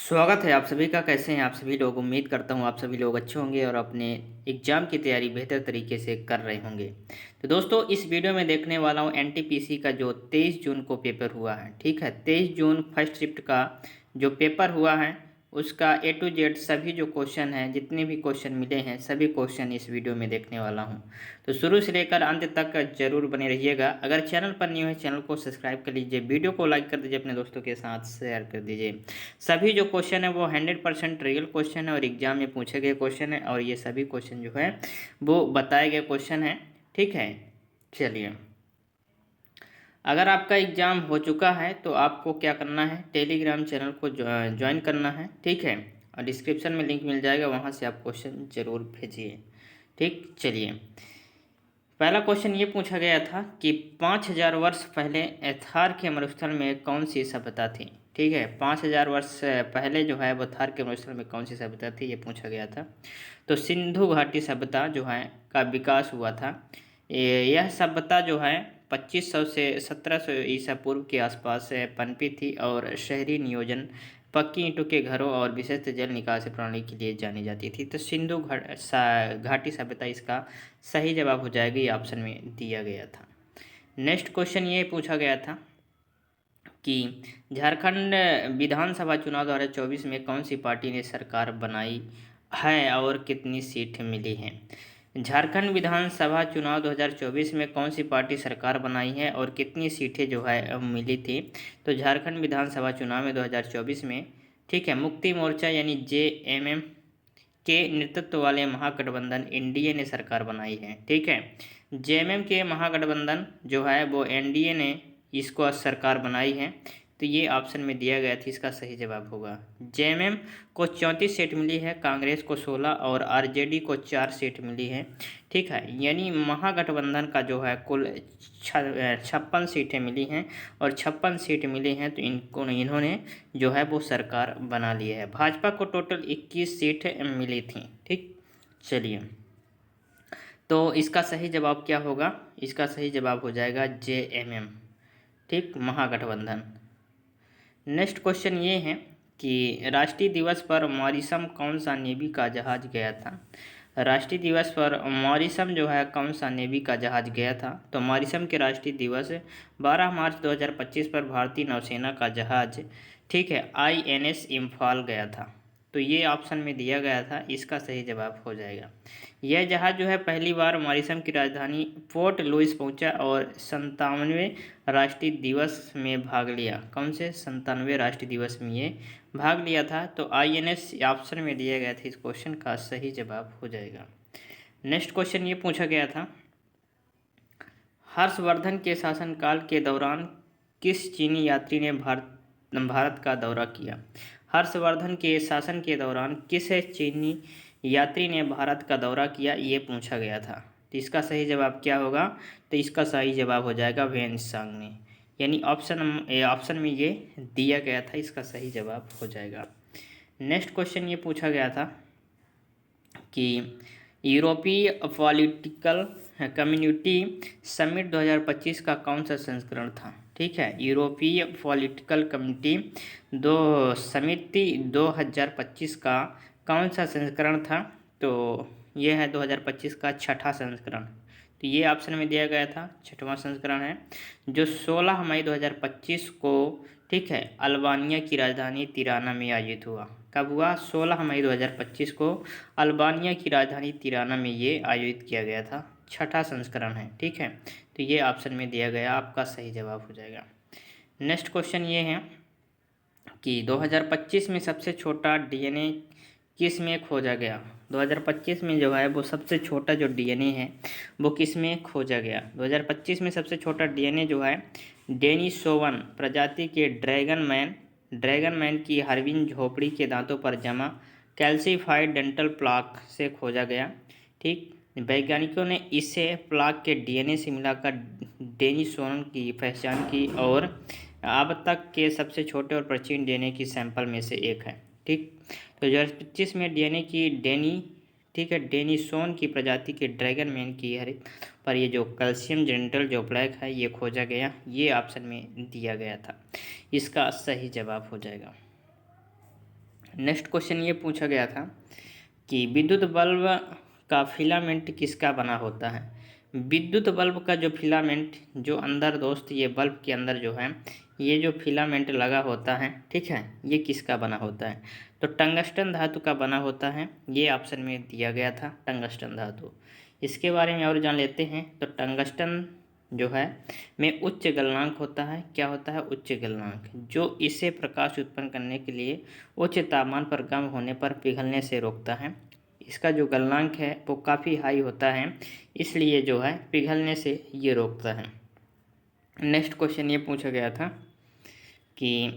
स्वागत है आप सभी का। कैसे हैं आप सभी लोग। उम्मीद करता हूं आप सभी लोग अच्छे होंगे और अपने एग्ज़ाम की तैयारी बेहतर तरीके से कर रहे होंगे। तो दोस्तों इस वीडियो में देखने वाला हूं एनटीपीसी का जो 23 जून को पेपर हुआ है। ठीक है, 23 जून फर्स्ट शिफ्ट का जो पेपर हुआ है उसका ए टू जेड सभी जो क्वेश्चन हैं, जितने भी क्वेश्चन मिले हैं, सभी क्वेश्चन इस वीडियो में देखने वाला हूं। तो शुरू से लेकर अंत तक जरूर बने रहिएगा। अगर चैनल पर न्यू है चैनल को सब्सक्राइब कर लीजिए, वीडियो को लाइक कर दीजिए, अपने दोस्तों के साथ शेयर कर दीजिए। सभी जो क्वेश्चन है वो 100% रियल क्वेश्चन है और एग्जाम में पूछे गए क्वेश्चन है और ये सभी क्वेश्चन जो है वो बताए गए क्वेश्चन है। ठीक है, चलिए। अगर आपका एग्ज़ाम हो चुका है तो आपको क्या करना है, टेलीग्राम चैनल को ज्वाइन करना है। ठीक है, और डिस्क्रिप्शन में लिंक मिल जाएगा, वहाँ से आप क्वेश्चन ज़रूर भेजिए। ठीक, चलिए। पहला क्वेश्चन ये पूछा गया था कि 5000 वर्ष पहले एथार के मरुस्थल में कौन सी सभ्यता थी। ठीक है, 5000 वर्ष पहले जो है वो थार के मरुस्थल में कौन सी सभ्यता थी, ये पूछा गया था। तो सिंधु घाटी सभ्यता जो है का विकास हुआ था। यह सभ्यता जो है 2500 से 1700 ईसा पूर्व के आसपास पनपी थी और शहरी नियोजन, पक्की ईंटों के घरों और विशिष्ट जल निकासी प्रणाली के लिए जानी जाती थी। तो सिंधु घाटी सभ्यता इसका सही जवाब हो जाएगा, ये ऑप्शन में दिया गया था। नेक्स्ट क्वेश्चन ये पूछा गया था कि झारखंड विधानसभा चुनाव 2024 में कौन सी पार्टी ने सरकार बनाई है और कितनी सीट मिली हैं। झारखंड विधानसभा चुनाव 2024 में कौन सी पार्टी सरकार बनाई है और कितनी सीटें जो है मिली थी। तो झारखंड विधानसभा चुनाव में 2024 में, ठीक है, मुक्ति मोर्चा यानी जेएमएम के नेतृत्व वाले महागठबंधन एनडीए ने सरकार बनाई है। ठीक है, जेएमएम के महागठबंधन जो है वो एनडीए ने इसको सरकार बनाई है। तो ये ऑप्शन में दिया गया था, इसका सही जवाब होगा। जेएमएम को 34 सीट मिली है, कांग्रेस को 16 और आरजेडी को 4 सीट मिली है। ठीक है, यानी महागठबंधन का जो है कुल 56 सीटें मिली हैं और 56 सीट मिली हैं तो इन्होंने जो है वो सरकार बना ली है। भाजपा को टोटल 21 सीट मिली थी। ठीक, चलिए। तो इसका सही जवाब क्या होगा, इसका सही जवाब हो जाएगा जेएमएम। ठीक, महागठबंधन। नेक्स्ट क्वेश्चन ये है कि राष्ट्रीय दिवस पर मॉरिशम कौन सा नेवी का जहाज गया था। राष्ट्रीय दिवस पर मॉरिशम जो है कौन सा नेवी का जहाज गया था। तो मॉरिशम के राष्ट्रीय दिवस 12 मार्च 2025 पर भारतीय नौसेना का जहाज, ठीक है, आईएनएस इम्फाल गया था। तो ये ऑप्शन में दिया गया था, इसका सही जवाब हो जाएगा। यह जहाज जो है पहली बार मॉरिशम की राजधानी पोर्ट लुइस पहुंचा और 97वें राष्ट्रीय दिवस में भाग लिया। कौन से 97वें राष्ट्रीय दिवस में ये भाग लिया था। तो आईएनएस ऑप्शन में दिया गया था, इस क्वेश्चन का सही जवाब हो जाएगा। नेक्स्ट क्वेश्चन ये पूछा गया था, हर्षवर्धन के शासनकाल के दौरान किस चीनी यात्री ने भारत का दौरा किया। हर्षवर्धन के शासन के दौरान किस चीनी यात्री ने भारत का दौरा किया, ये पूछा गया था। तो इसका सही जवाब क्या होगा। तो इसका सही जवाब हो जाएगा वेन्सांग ने, यानी ऑप्शन में ये दिया गया था, इसका सही जवाब हो जाएगा। नेक्स्ट क्वेश्चन ये पूछा गया था कि यूरोपीय पॉलिटिकल कम्युनिटी समिट 2025 का कौन सा संस्करण था। ठीक है, यूरोपीय पॉलिटिकल कम्युनिटी समिति 2025 का कौन सा संस्करण था। तो ये है 2025 का छठा संस्करण। तो ये ऑप्शन में दिया गया था, छठवां संस्करण है, जो 16 मई 2025 को, ठीक है, अल्बानिया की राजधानी तिराना में आयोजित हुआ। कब हुआ, 16 मई 2025 को अल्बानिया की राजधानी तिराना में ये आयोजित किया गया था। छठा संस्करण है। ठीक है, तो ये ऑप्शन में दिया गया, आपका सही जवाब हो जाएगा। नेक्स्ट क्वेश्चन ये है कि 2025 में सबसे छोटा डीएनए किस में खोजा गया। 2025 में जो है वो सबसे छोटा जो डीएनए है वो किस में खोजा गया। 2025 में सबसे छोटा डीएनए जो है डेनिसोवन प्रजाति के ड्रैगन मैन की हार्विन झोपड़ी के दांतों पर जमा कैल्सीफाइड डेंटल प्लाक से खोजा गया। ठीक, वैज्ञानिकों ने इसे प्लाक के डीएनए से मिलाकर डेनिसोवन की पहचान की और अब तक के सबसे छोटे और प्राचीन डीएनए की सैंपल में से एक है। ठीक, तो 2025 में डीएनए की ठीक है, डेनिसोन की प्रजाति के ड्रैगन मैन की हरित पर ये जो कैल्शियम जेंटल जो प्लैक है ये खोजा गया, ये ऑप्शन में दिया गया था, इसका सही जवाब हो जाएगा। नेक्स्ट क्वेश्चन ये पूछा गया था कि विद्युत बल्ब का फिलामेंट किसका बना होता है। विद्युत बल्ब का जो फिलामेंट जो अंदर दोस्त ये बल्ब के अंदर जो है ये जो फिलामेंट लगा होता है, ठीक है, ये किसका बना होता है। तो टंगस्टन धातु का बना होता है, ये ऑप्शन में दिया गया था टंगस्टन धातु। इसके बारे में और जान लेते हैं। तो टंगस्टन जो है में उच्च गलनांक होता है। क्या होता है? उच्च गलनांक, जो इसे प्रकाश उत्पन्न करने के लिए उच्च तापमान पर गर्म होने पर पिघलने से रोकता है। इसका जो गलनांक है वो काफ़ी हाई होता है, इसलिए जो है पिघलने से ये रोकता है। नेक्स्ट क्वेश्चन ये पूछा गया था कि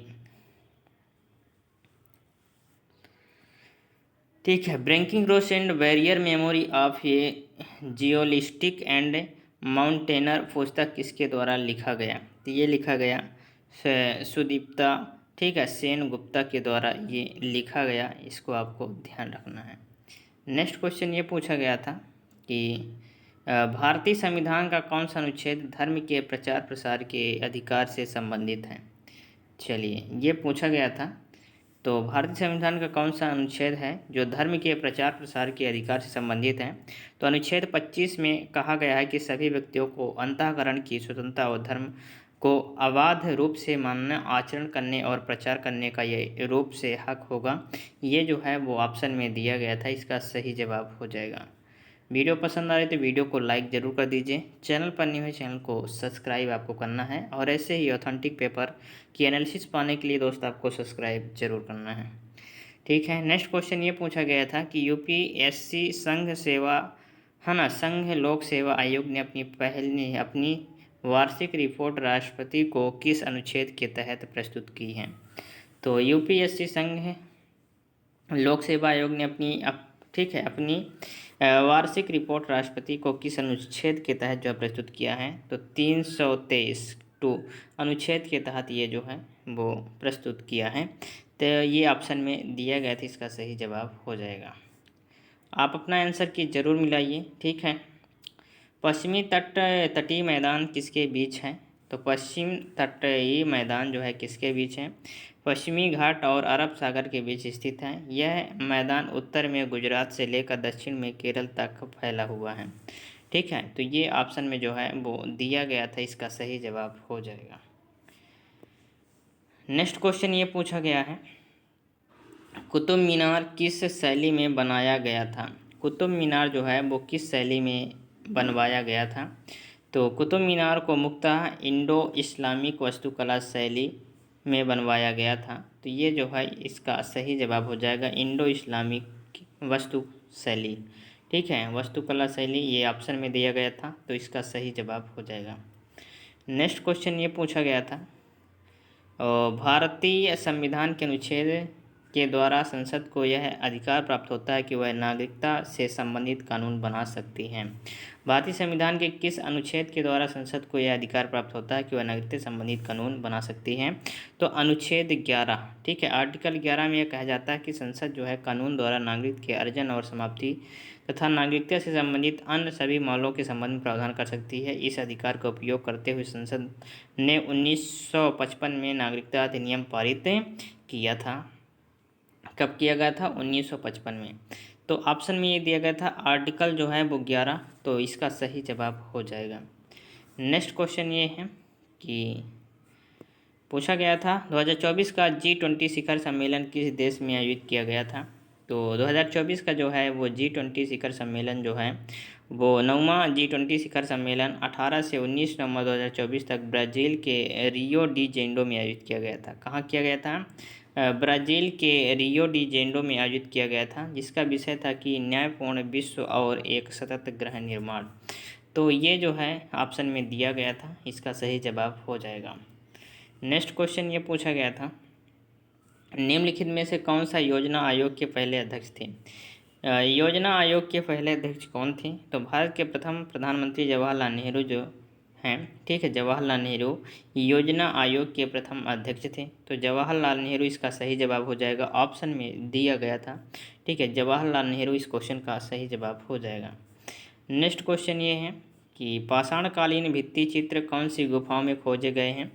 ठीक है, breaking rows and barrier memory of ये जियोलिस्टिक एंड माउंटेनर पुस्तक किसके द्वारा लिखा गया। तो ये लिखा गया सुदीप्ता, ठीक है, सेन गुप्ता के द्वारा ये लिखा गया। इसको आपको ध्यान रखना है। नेक्स्ट क्वेश्चन ये पूछा गया था कि भारतीय संविधान का कौन सा अनुच्छेद धर्म के प्रचार प्रसार के अधिकार से संबंधित है। चलिए, ये पूछा गया था। तो भारतीय संविधान का कौन सा अनुच्छेद है जो धर्म के प्रचार प्रसार के अधिकार से संबंधित है। तो अनुच्छेद 25 में कहा गया है कि सभी व्यक्तियों को अंतःकरण की स्वतंत्रता और धर्म को अबाध रूप से मानना, आचरण करने और प्रचार करने का ये रूप से हक होगा। ये जो है वो ऑप्शन में दिया गया था, इसका सही जवाब हो जाएगा। वीडियो पसंद आ रही तो वीडियो को लाइक ज़रूर कर दीजिए। चैनल पर नहीं हुए चैनल को सब्सक्राइब आपको करना है, और ऐसे ही ऑथेंटिक पेपर की एनालिसिस पाने के लिए दोस्त आपको सब्सक्राइब जरूर करना है। ठीक है, नेक्स्ट क्वेश्चन ये पूछा गया था कि यूपीएससी संघ सेवा है ना, संघ लोक सेवा आयोग ने अपनी वार्षिक रिपोर्ट राष्ट्रपति को किस अनुच्छेद के तहत प्रस्तुत की है। तो यूपीएससी संघ लोक सेवा आयोग ने ठीक है, अपनी वार्षिक रिपोर्ट राष्ट्रपति को किस अनुच्छेद के तहत जो प्रस्तुत किया है। तो 323 अनुच्छेद के तहत ये जो है वो प्रस्तुत किया है। तो ये ऑप्शन में दिया गया था, इसका सही जवाब हो जाएगा। आप अपना आंसर की ज़रूर मिलाइए। ठीक है, पश्चिमी तटीय मैदान किसके बीच है। तो पश्चिम तटीय मैदान जो है किसके बीच है। पश्चिमी घाट और अरब सागर के बीच स्थित है। यह मैदान उत्तर में गुजरात से लेकर दक्षिण में केरल तक फैला हुआ है। ठीक है, तो ये ऑप्शन में जो है वो दिया गया था, इसका सही जवाब हो जाएगा। नेक्स्ट क्वेश्चन ये पूछा गया है, कुतुब मीनार किस शैली में बनाया गया था। कुतुब मीनार जो है वो किस शैली में बनवाया गया था। तो कुतुब मीनार को मुख्यतः इंडो इस्लामिक वास्तुकला शैली में बनवाया गया था। तो ये जो है इसका सही जवाब हो जाएगा, इंडो इस्लामिक वास्तु शैली। ठीक है, वास्तुकला शैली ये ऑप्शन में दिया गया था, तो इसका सही जवाब हो जाएगा। नेक्स्ट क्वेश्चन ये पूछा गया था, भारतीय संविधान के अनुच्छेद के द्वारा संसद को यह अधिकार प्राप्त होता है कि वह नागरिकता से संबंधित कानून बना सकती है। भारतीय संविधान के किस अनुच्छेद के द्वारा संसद को यह अधिकार प्राप्त होता है कि वह नागरिकता से संबंधित कानून बना सकती है। तो अनुच्छेद 11, ठीक है, आर्टिकल 11 में यह कहा जाता है कि संसद जो है कानून द्वारा नागरिक के अर्जन और समाप्ति तथा नागरिकता से संबंधित अन्य सभी मामलों के संबंध में प्रावधान कर सकती है। इस अधिकार का उपयोग करते हुए संसद ने 1955 में नागरिकता अधिनियम पारित किया था। कब किया गया था? 1955 में। तो ऑप्शन में ये दिया गया था आर्टिकल जो है वो 11, तो इसका सही जवाब हो जाएगा। नेक्स्ट क्वेश्चन ये है कि पूछा गया था 2024 का G20 शिखर सम्मेलन किस देश में आयोजित किया गया था। तो 2024 का जो है वो G20 शिखर सम्मेलन जो है वो 9वां G20 शिखर सम्मेलन 18 से 19 नवंबर 2024 तक ब्राज़ील के रियो डी जेनेरो में आयोजित किया गया था। कहाँ किया गया था? ब्राज़ील के रियो डी जेनेरो में आयोजित किया गया था, जिसका विषय था कि न्यायपूर्ण विश्व और एक सतत ग्रह निर्माण। तो ये जो है ऑप्शन में दिया गया था, इसका सही जवाब हो जाएगा। नेक्स्ट क्वेश्चन ये पूछा गया था, निम्नलिखित में से कौन सा योजना आयोग के पहले अध्यक्ष थे। योजना आयोग के पहले अध्यक्ष कौन थे? तो भारत के प्रथम प्रधानमंत्री जवाहरलाल नेहरू जो हैं, ठीक है, जवाहरलाल नेहरू योजना आयोग के प्रथम अध्यक्ष थे। तो जवाहरलाल नेहरू इसका सही जवाब हो जाएगा, ऑप्शन में दिया गया था। ठीक है, जवाहरलाल नेहरू इस क्वेश्चन का सही जवाब हो जाएगा। नेक्स्ट क्वेश्चन ये है कि पाषाणकालीन भित्ति चित्र कौन सी गुफाओं में खोजे गए हैं।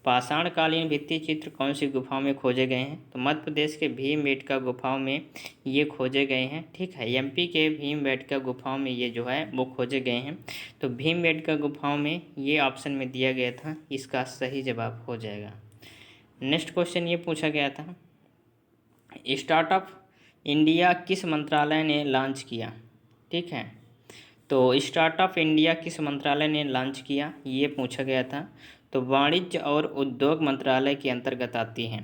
पाषाणकालीन भित्ति चित्र कौन सी गुफाओं में खोजे गए हैं? तो मध्य प्रदेश के भीमबेटका गुफाओं में ये खोजे गए हैं। ठीक है, एमपी के भीमबेटका गुफाओं में ये जो है वो खोजे गए हैं। तो भीमबेटका गुफाओं में ये ऑप्शन में दिया गया था, इसका सही जवाब हो जाएगा। नेक्स्ट क्वेश्चन ये पूछा गया था, स्टार्टअप इंडिया किस मंत्रालय ने लॉन्च किया? ठीक है, तो स्टार्टअप इंडिया किस मंत्रालय ने लॉन्च किया, ये पूछा गया था। तो वाणिज्य और उद्योग मंत्रालय के अंतर्गत आती हैं।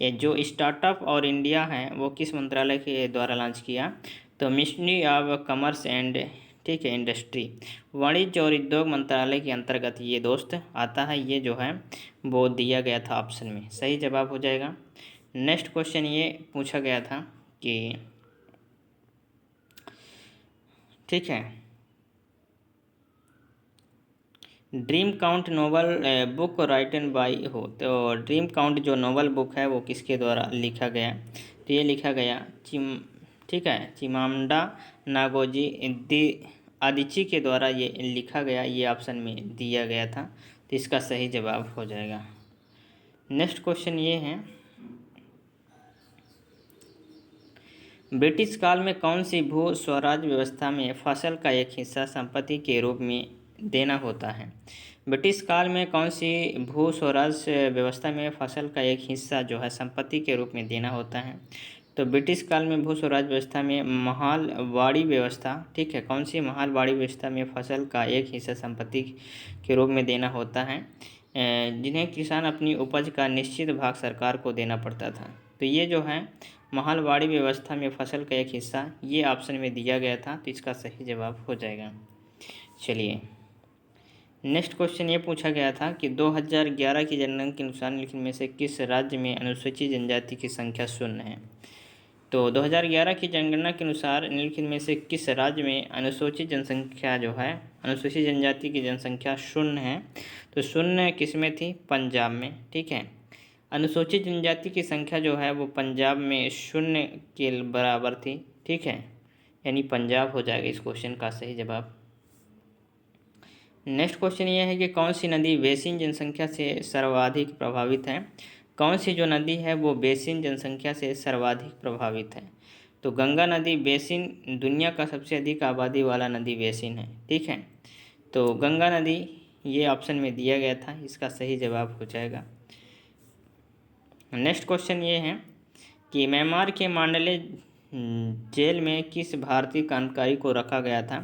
ये जो स्टार्टअप और इंडिया है वो किस मंत्रालय के द्वारा लॉन्च किया? तो मिनिस्ट्री ऑफ कॉमर्स एंड, ठीक है, इंडस्ट्री, वाणिज्य और उद्योग मंत्रालय के अंतर्गत ये दोस्त आता है। ये जो है वो दिया गया था ऑप्शन में, सही जवाब हो जाएगा। नेक्स्ट क्वेश्चन ये पूछा गया था कि, ठीक है, dream count novel book written by who? तो ड्रीम काउंट जो नोवेल बुक है वो किसके द्वारा लिखा गया? तो ये लिखा गया ठीक है, चिमामडा नागोजी आदिची के द्वारा ये लिखा गया, ये ऑप्शन में दिया गया था। तो इसका सही जवाब हो जाएगा। नेक्स्ट क्वेश्चन ये है, ब्रिटिश काल में कौन सी भू स्वराज व्यवस्था में फसल का एक हिस्सा संपत्ति के रूप में देना होता है? ब्रिटिश काल में कौन सी भू स्वराज व्यवस्था में फसल का एक हिस्सा जो है संपत्ति के रूप में देना होता है? तो ब्रिटिश काल में भू स्वराज व्यवस्था में महालवाड़ी व्यवस्था, ठीक है, कौन सी महालवाड़ी व्यवस्था में फसल का एक हिस्सा संपत्ति के रूप में देना होता है, जिन्हें किसान अपनी उपज का निश्चित भाग सरकार को देना पड़ता था। तो ये जो है महालवाड़ी व्यवस्था में फसल का एक हिस्सा, ये ऑप्शन में दिया गया था। तो इसका सही जवाब हो जाएगा। चलिए नेक्स्ट क्वेश्चन ये पूछा गया था कि 2011 की जनगणना के अनुसार निम्नलिखित में से किस राज्य में अनुसूचित जनजाति की संख्या शून्य है? तो 2011 की जनगणना के अनुसार निम्नलिखित में से किस राज्य में अनुसूचित जनसंख्या जो है, अनुसूचित जनजाति की जनसंख्या शून्य है? तो शून्य किस में थी? पंजाब में। ठीक है, अनुसूचित जनजाति की संख्या जो है वो पंजाब में शून्य के बराबर थी। ठीक है, यानी पंजाब हो जाएगा इस क्वेश्चन का सही जवाब। नेक्स्ट क्वेश्चन ये है कि कौन सी नदी बेसिन जनसंख्या से सर्वाधिक प्रभावित है? कौन सी जो नदी है वो बेसिन जनसंख्या से सर्वाधिक प्रभावित है? तो गंगा नदी बेसिन दुनिया का सबसे अधिक आबादी वाला नदी बेसिन है। ठीक है, तो गंगा नदी ये ऑप्शन में दिया गया था, इसका सही जवाब हो जाएगा। नेक्स्ट क्वेश्चन ये है कि म्यांमार के मांडले जेल में किस भारतीय क्रांतिकारी को रखा गया था?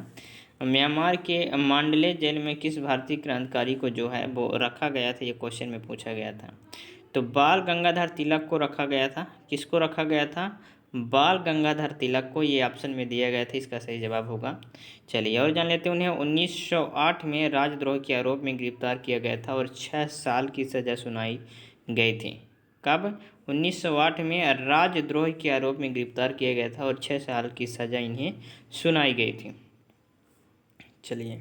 म्यांमार के मांडले जेल में किस भारतीय क्रांतिकारी को जो है वो रखा गया था, ये क्वेश्चन में पूछा गया था। तो बाल गंगाधर तिलक को रखा गया था। किसको रखा गया था? बाल गंगाधर तिलक को, ये ऑप्शन में दिया गया था, इसका सही जवाब होगा। चलिए और जान लेते हैं, उन्हें 1908 में राजद्रोह के आरोप में गिरफ्तार किया गया था और 6 साल की सज़ा सुनाई गई थी। कब? 1908 में राजद्रोह के आरोप में गिरफ्तार किया गया था और 6 साल की सज़ा इन्हें सुनाई गई थी। चलिए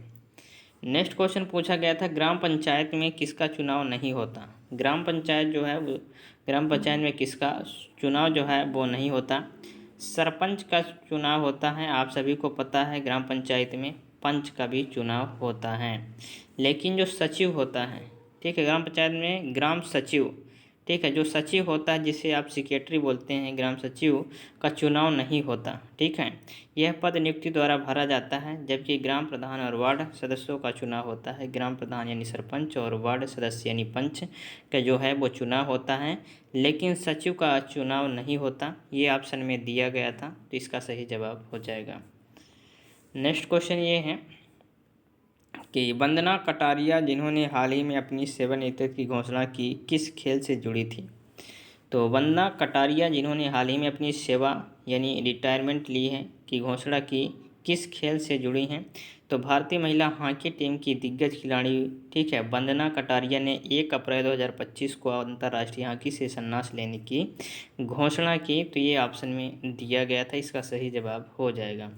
नेक्स्ट क्वेश्चन पूछा गया था, ग्राम पंचायत में किसका चुनाव नहीं होता? ग्राम पंचायत जो है वो, ग्राम पंचायत में किसका चुनाव जो है वो नहीं होता? सरपंच का चुनाव होता है। आप सभी को पता है ग्राम पंचायत में पंच का भी चुनाव होता है, लेकिन जो सचिव होता है, ठीक है, ग्राम पंचायत में ग्राम सचिव, ठीक है, जो सचिव होता है जिसे आप सेक्रेटरी बोलते हैं, ग्राम सचिव का चुनाव नहीं होता। ठीक है, यह पद नियुक्ति द्वारा भरा जाता है, जबकि ग्राम प्रधान और वार्ड सदस्यों का चुनाव होता है। ग्राम प्रधान यानी सरपंच और वार्ड सदस्य यानी पंच का जो है वो चुनाव होता है, लेकिन सचिव का चुनाव नहीं होता। ये ऑप्शन में दिया गया था, तो इसका सही जवाब हो जाएगा। नेक्स्ट क्वेश्चन ये है कि वंदना कटारिया जिन्होंने हाल ही में अपनी सेवानिवृत्ति की घोषणा की, किस खेल से जुड़ी थी? तो वंदना कटारिया जिन्होंने हाल ही में अपनी सेवा यानी रिटायरमेंट ली है की घोषणा की, किस खेल से जुड़ी हैं? तो भारतीय महिला हॉकी टीम की दिग्गज खिलाड़ी, ठीक है, वंदना कटारिया ने 1 अप्रैल 2025 को अंतर्राष्ट्रीय हॉकी से संन्यास लेने की घोषणा की। तो ये ऑप्शन में दिया गया था, इसका सही जवाब हो जाएगा।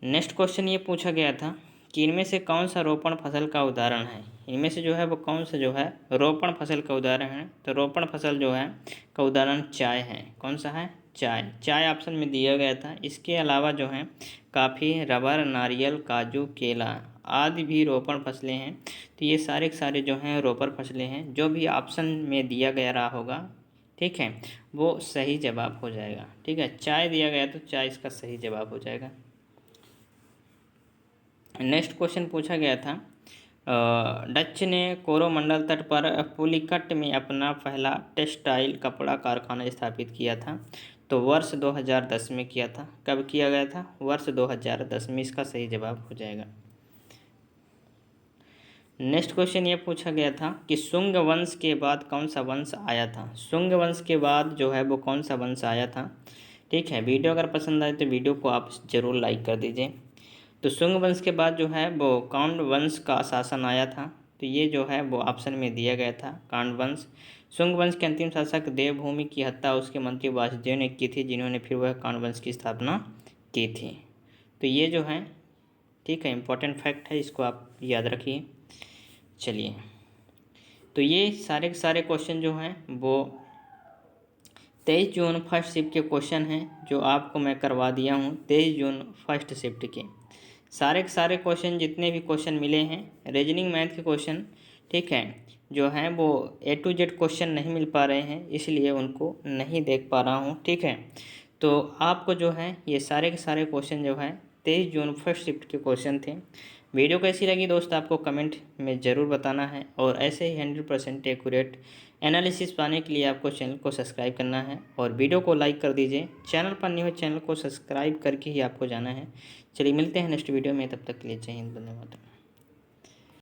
नेक्स्ट क्वेश्चन ये पूछा गया था कि इनमें से कौन सा रोपण फसल का उदाहरण है? इनमें से जो है वो कौन सा जो है रोपण फसल का उदाहरण है? तो रोपण फसल जो है का उदाहरण चाय है। कौन सा है? चाय, चाय ऑप्शन में दिया गया था। इसके अलावा जो है काफ़ी, रबर, नारियल, काजू, केला आदि भी रोपण फसलें हैं। तो ये सारे के सारे जो हैं रोपण फसलें हैं। जो भी ऑप्शन में दिया गया रहा होगा, ठीक है, वो सही जवाब हो जाएगा। ठीक है, चाय दिया गया तो चाय इसका सही जवाब हो जाएगा। नेक्स्ट क्वेश्चन पूछा गया था, डच ने कोरोमंडल तट पर पुलिकट में अपना पहला टेक्सटाइल कपड़ा कारखाना स्थापित किया था। तो वर्ष 2010 में किया था। कब किया गया था? वर्ष 2010 में। इसका सही जवाब हो जाएगा। नेक्स्ट क्वेश्चन ये पूछा गया था कि शुंग वंश के बाद कौन सा वंश आया था। शुंग वंश के बाद जो है वो कौन सा वंश आया था। ठीक है, वीडियो अगर पसंद आए तो वीडियो को आप ज़रूर लाइक कर दीजिए। तो शुंग वंश के बाद जो है वो कांड वंश का शासन आया था। तो ये जो है वो ऑप्शन में दिया गया था, कांड वंश। शुंग वंश के अंतिम शासक देवभूमि की हत्या उसके मंत्री वासुदेव ने की थी, जिन्होंने फिर वह कांड वंश की स्थापना की थी। तो ये जो है, ठीक है, इम्पोर्टेंट फैक्ट है, इसको आप याद रखिए। चलिए, तो ये सारे के सारे क्वेश्चन जो हैं वो 23 जून फर्स्ट शिफ्ट के क्वेश्चन हैं, जो आपको मैं करवा दिया हूँ 23 जून फर्स्ट शिफ्ट के। सारे के सारे क्वेश्चन, जितने भी क्वेश्चन मिले हैं रीजनिंग मैथ के क्वेश्चन, ठीक है, जो हैं वो A to Z क्वेश्चन नहीं मिल पा रहे हैं, इसलिए उनको नहीं देख पा रहा हूँ। ठीक है, तो आपको जो है ये सारे के सारे क्वेश्चन जो है 23 जून फर्स्ट शिफ्ट के क्वेश्चन थे। वीडियो कैसी लगी दोस्त आपको कमेंट में ज़रूर बताना है, और ऐसे ही 100% एक्यूरेट एनालिसिस पाने के लिए आपको चैनल को सब्सक्राइब करना है और वीडियो को लाइक कर दीजिए। चैनल पर न्यू है, चैनल को सब्सक्राइब करके ही आपको जाना है। चलिए मिलते हैं नेक्स्ट वीडियो में, तब तक के लिए जय हिंद, वंदे मातरम।